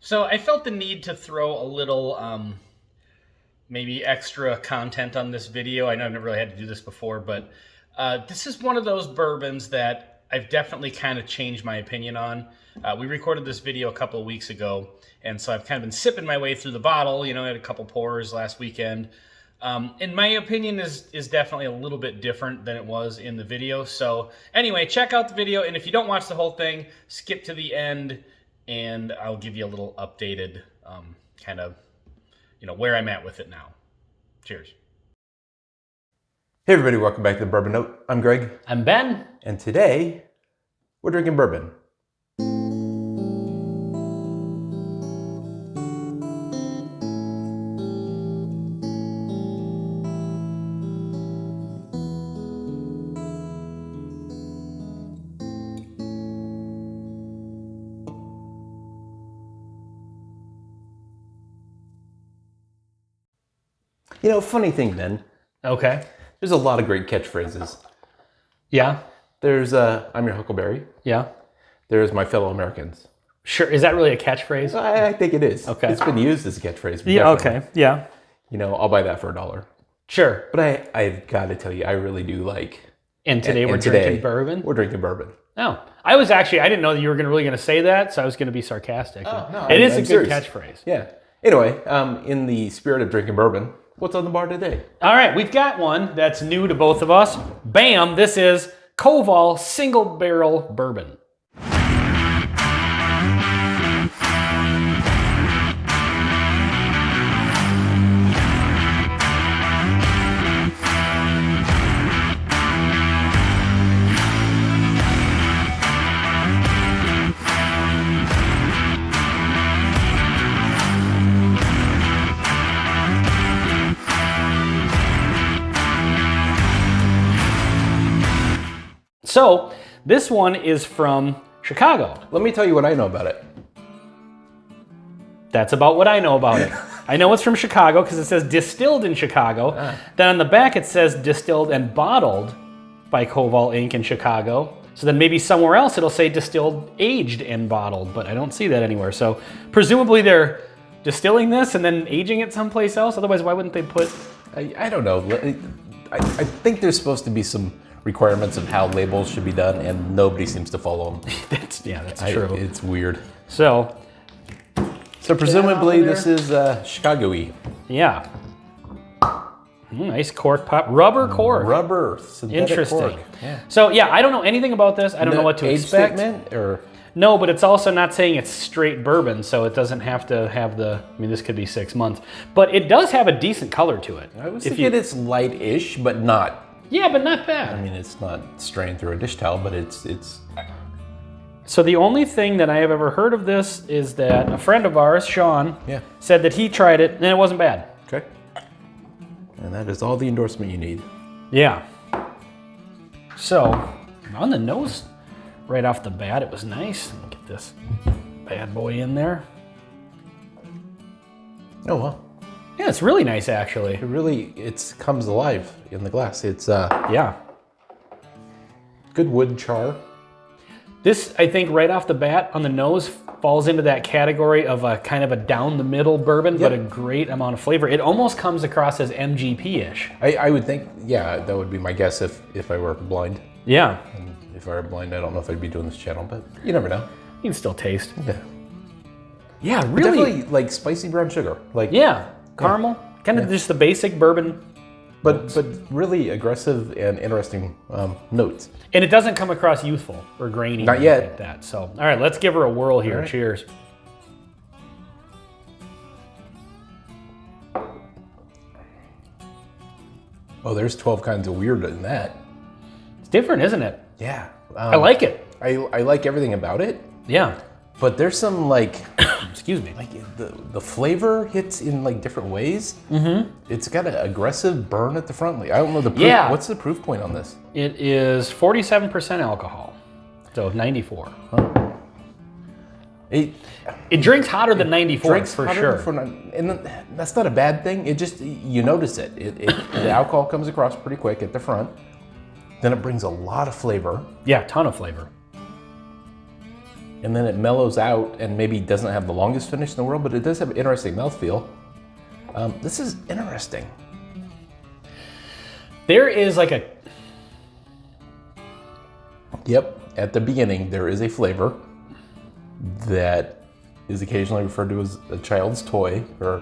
So I felt the need to throw a little maybe extra content on this video. I know I've never really had to do this before, but this is one of those bourbons that I've definitely kind of changed my opinion on. We recorded this video a couple of weeks ago, and so I've kind of been sipping my way through the bottle. You know, I had a couple pours last weekend. And my opinion is definitely a little bit different than it was in the video. So anyway, check out the video, and if you don't watch the whole thing, skip to the end, and I'll give you a little updated kind of, where I'm at with it now. Cheers. Hey everybody, welcome back to the Bourbon Note. I'm Greg. I'm Ben. And today, we're drinking bourbon. You know, funny thing, Ben. Okay. There's a lot of great catchphrases. Yeah. There's I'm your Huckleberry. Yeah. There's my fellow Americans. Sure. Is that really a catchphrase? I think it is. Okay. It's been used as a catchphrase. Yeah. Definitely. Okay. Yeah. You know, I'll buy that for $1. Sure. But I've got to tell you, I really do like. And today we're drinking bourbon? We're drinking bourbon. Oh. I didn't know that you were really going to say that, so I was going to be sarcastic. Oh, no. It is a I'm good serious. catchphrase. Yeah. Anyway, in the spirit of drinking bourbon, what's on the bar today? All right, we've got one that's new to both of us. Bam, this is Koval Single Barrel Bourbon. So, this one is from Chicago. Let me tell you what I know about it. That's about what I know about it. I know it's from Chicago because it says distilled in Chicago. Then on the back it says distilled and bottled by Koval Inc. in Chicago. So then maybe somewhere else it'll say distilled, aged, and bottled, but I don't see that anywhere. So presumably they're distilling this and then aging it someplace else. Otherwise, why wouldn't they put... I don't know. I think there's supposed to be some requirements of how labels should be done, and nobody seems to follow them. That's true. It's weird. So presumably this is Chicago-y. Yeah. Nice cork pop. Rubber cork. Rubber. Synthetic Interesting. cork. Yeah. So yeah, I don't know anything about this. I don't know what to age expect. Statement, or No, but it's also not saying it's straight bourbon, so it doesn't have to have this could be 6 months. But it does have a decent color to it. I was thinking it's light-ish, but not. Yeah, but not bad. I mean, it's not strained through a dish towel, but it's. So the only thing that I have ever heard of this is that a friend of ours, Sean, said that he tried it and it wasn't bad. Okay. And that is all the endorsement you need. Yeah. So, on the nose, right off the bat, it was nice. Let me get this bad boy in there. Oh, well. Yeah, it's really nice, actually. It comes alive in the glass. It's yeah, good wood char. This, I think, right off the bat on the nose falls into that category of a kind of a down the middle bourbon, but a great amount of flavor. It almost comes across as MGP-ish. I would think, yeah, that would be my guess if I were blind. Yeah. And if I were blind, I don't know if I'd be doing this channel, but you never know. You can still taste. Yeah. Yeah, really. Definitely like spicy brown sugar. Like caramel. Kind of just the basic bourbon. But really aggressive and interesting notes. And it doesn't come across youthful or grainy. Not yet. Like that. So, all right, let's give her a whirl here. Right. Cheers. Oh, there's 12 kinds of weird in that. It's different, isn't it? Yeah. I like it. I like everything about it. Yeah. But there's some like, excuse me, like the flavor hits in like different ways. Mm-hmm. It's got an aggressive burn at the front. Like, I don't know the proof. Yeah. What's the proof point on this? It is 47% alcohol, so 94. Huh. It drinks hotter than 94 for sure. And that's not a bad thing. It just, you notice it. The alcohol comes across pretty quick at the front. Then it brings a lot of flavor. Yeah, ton of flavor. and then it mellows out and maybe doesn't have the longest finish in the world, but it does have an interesting mouthfeel. This is interesting. There is like a... Yep, at the beginning there is a flavor that is occasionally referred to as a child's toy or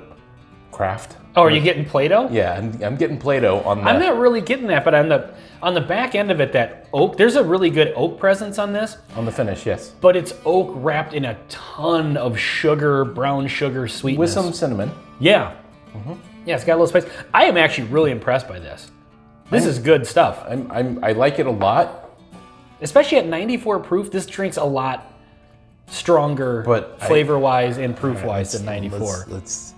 craft. Oh, are you getting Play-Doh? Yeah, I'm getting Play-Doh on that. I'm not really getting that, but on the back end of it, that oak, there's a really good oak presence on this. On the finish, yes. But it's oak wrapped in a ton of sugar, brown sugar sweetness. With some cinnamon. Yeah. Yeah, it's got a little spice. I am actually really impressed by this. This is good stuff. I like it a lot. Especially at 94 proof, this drink's a lot stronger flavor-wise and proof-wise than 94. Let's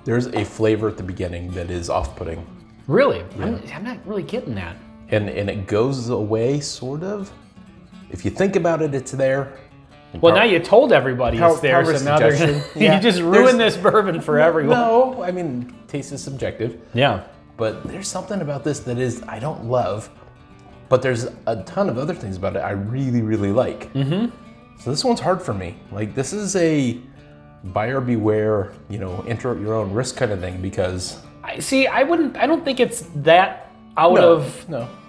There's a flavor at the beginning that is off-putting. Really? Yeah. I'm not really getting that. And it goes away, sort of. If you think about it, it's there. Well, now you told everybody it's there, so now they're gonna, you just ruined this bourbon for everyone. No, I mean, taste is subjective. Yeah. But there's something about this that is, I don't love, but there's a ton of other things about it I really, really like. So this one's hard for me. Like, this is a buyer beware, enter at your own risk kind of thing, because... I don't think it's that out of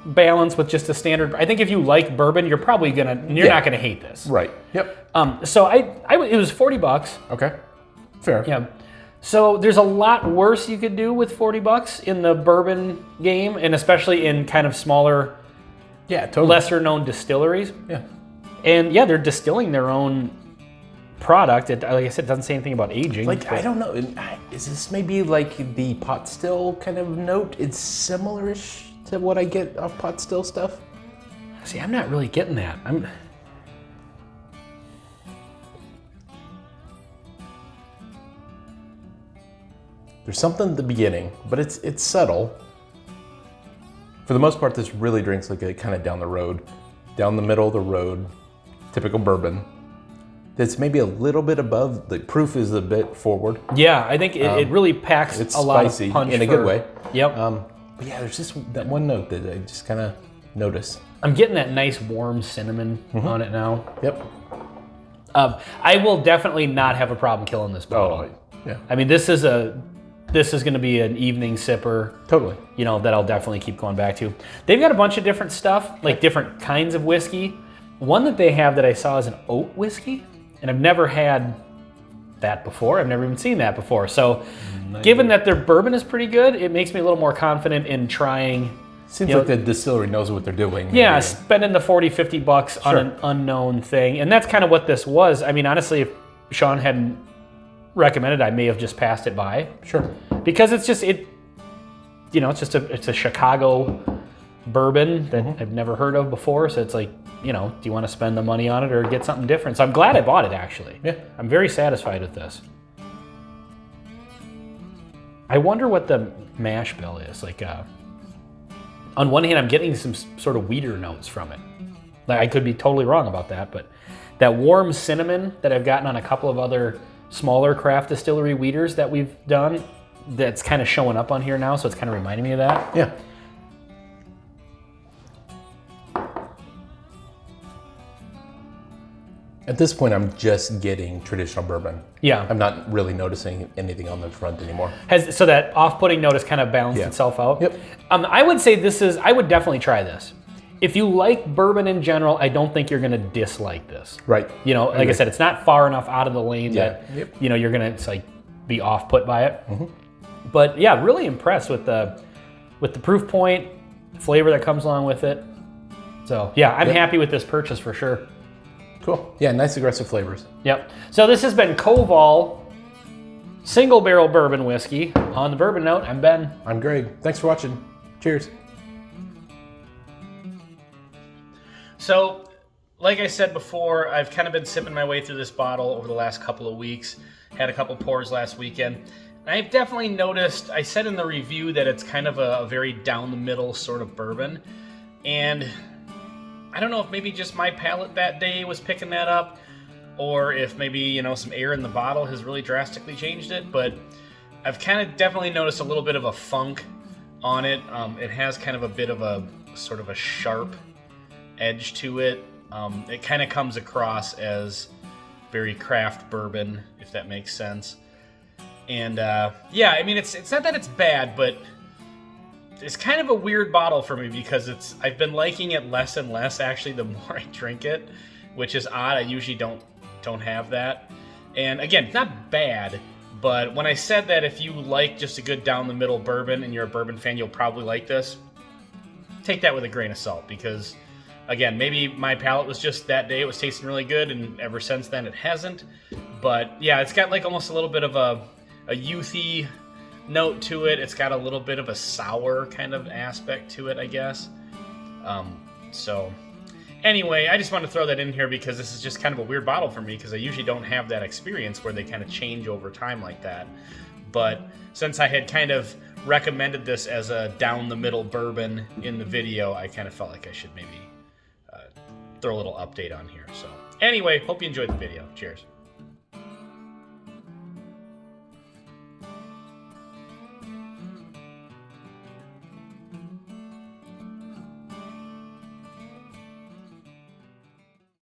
balance with just a standard. I think if you like bourbon, you're probably you're not gonna hate this. Right. Yep. So it was $40. Okay. Fair. Yeah. So there's a lot worse you could do with $40 in the bourbon game, and especially in kind of smaller, lesser known distilleries. Yeah. And yeah, they're distilling their own product. It, like I said, it doesn't say anything about aging. Like, I don't know. Is this maybe like the pot still kind of note? It's similar-ish to what I get off pot still stuff. See, I'm not really getting that. There's something at the beginning, but it's subtle. For the most part, this really drinks like a kind of down the road, down the middle of the road, typical bourbon. That's maybe a little bit above, the proof is a bit forward. Yeah, I think it really packs a lot of punch in a good way. Yep. But yeah, there's just that one note that I just kind of notice. I'm getting that nice warm cinnamon on it now. Yep. I will definitely not have a problem killing this bottle. Oh, yeah. I mean, this is going to be an evening sipper. Totally. That I'll definitely keep going back to. They've got a bunch of different stuff, like different kinds of whiskey. One that they have that I saw is an oat whiskey, and I've never had that before. I've never even seen that before. So given that their bourbon is pretty good, it makes me a little more confident in trying. Seems like the distillery knows what they're doing. Yeah, spending the $40-$50 on an unknown thing. And that's kind of what this was. I mean, honestly, if Sean hadn't recommended, I may have just passed it by. Sure. Because it's a Chicago bourbon that I've never heard of before. So it's like, do you want to spend the money on it or get something different? So I'm glad I bought it, actually. Yeah. I'm very satisfied with this. I wonder what the mash bill is. Like, on one hand, I'm getting some sort of weeder notes from it. Like, I could be totally wrong about that, but that warm cinnamon that I've gotten on a couple of other smaller craft distillery weeders that we've done, that's kind of showing up on here now, so it's kind of reminding me of that. Yeah. At this point, I'm just getting traditional bourbon. Yeah. I'm not really noticing anything on the front anymore. So that off-putting note has kind of balanced itself out. Yep. I would say I would definitely try this. If you like bourbon in general, I don't think you're going to dislike this. Right. Like I said, it's not far enough out of the lane that, you're going to be off-put by it. But yeah, really impressed with the proof point, flavor that comes along with it. So yeah, I'm happy with this purchase for sure. Cool. Yeah, nice aggressive flavors. Yep. So this has been Koval Single Barrel Bourbon Whiskey. On the Bourbon Note, I'm Ben. I'm Greg. Thanks for watching. Cheers. So, like I said before, I've kind of been sipping my way through this bottle over the last couple of weeks. Had a couple pours last weekend. And I've definitely noticed, I said in the review that it's kind of a very down the middle sort of bourbon. And I don't know if maybe just my palate that day was picking that up, or if maybe, some air in the bottle has really drastically changed it. But I've kind of definitely noticed a little bit of a funk on it. It has kind of a bit of a sort of a sharp edge to it. It kind of comes across as very craft bourbon, if that makes sense. And yeah, I mean, it's not that it's bad, but it's kind of a weird bottle for me because I've been liking it less and less actually the more I drink it, which is odd. I usually don't have that. And again, it's not bad, but when I said that if you like just a good down the middle bourbon and you're a bourbon fan, you'll probably like this. Take that with a grain of salt because again, maybe my palate was just that day it was tasting really good and ever since then it hasn't. But yeah, it's got like almost a little bit of a youthy note to it. It's got a little bit of a sour kind of aspect to it, I guess. So anyway, I just wanted to throw that in here because this is just kind of a weird bottle for me because I usually don't have that experience where they kind of change over time like that. But since I had kind of recommended this as a down the middle bourbon in the video, I kind of felt like I should maybe throw a little update on here. So anyway, hope you enjoyed the video. Cheers.